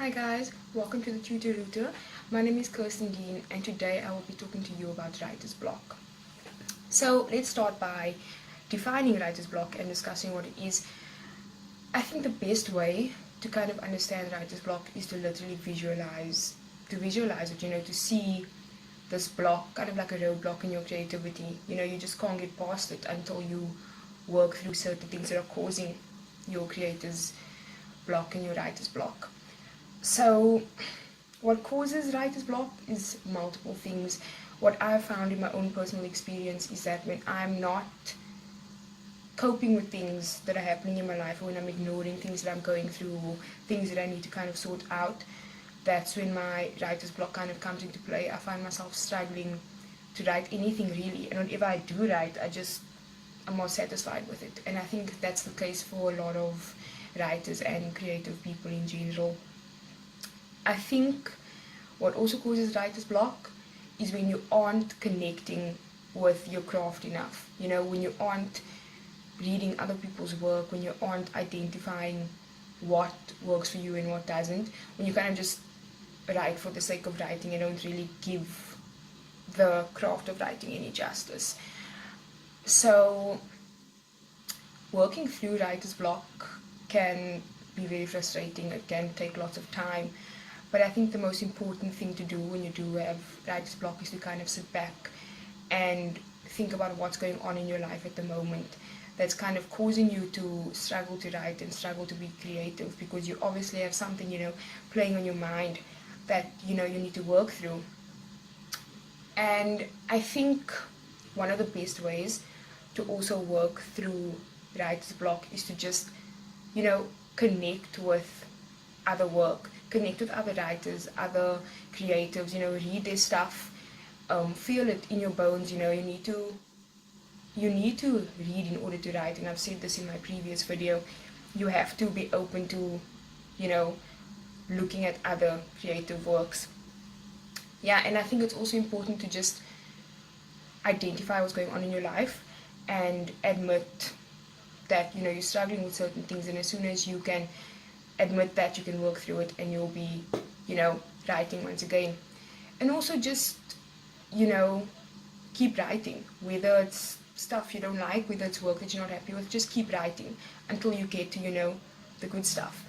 Hi guys, welcome to the Tutor. My name is Kirsten Deane and today I will be talking to you about writer's block. So let's start by defining writer's block and discussing what it is. I think the best way to kind of understand writer's block is to literally visualize it, to see this block, kind of like a roadblock in your creativity. You just can't get past it until you work through certain things that are causing your creator's block and your writer's block. So what causes writer's block is multiple things. What I've found in my own personal experience is that when I'm not coping with things that are happening in my life, or when I'm ignoring things that I'm going through, or things that I need to kind of sort out, that's when my writer's block kind of comes into play. I find myself struggling to write anything really, and whenever I do write, I'm more satisfied with it. And I think that's the case for a lot of writers and creative people in general. I think what also causes writer's block is when you aren't connecting with your craft enough. When you aren't reading other people's work, when you aren't identifying what works for you and what doesn't, when you kind of just write for the sake of writing and don't really give the craft of writing any justice. So working through writer's block can be very frustrating. It can take lots of time. But I think the most important thing to do when you do have writer's block is to kind of sit back and think about what's going on in your life at the moment that's kind of causing you to struggle to write and struggle to be creative, because you obviously have something, playing on your mind that, you need to work through. And I think one of the best ways to also work through writer's block is to just, connect with other work, connect with other writers, other creatives, read their stuff, feel it in your bones. You need to read in order to write, and I've said this in my previous video. You have to be open to, looking at other creative works. Yeah, and I think it's also important to just identify what's going on in your life and admit that, you're struggling with certain things, and as soon as you can admit that, you can work through it and you'll be, writing once again. And also just, keep writing, whether it's stuff you don't like, whether it's work that you're not happy with, just keep writing until you get to, the good stuff.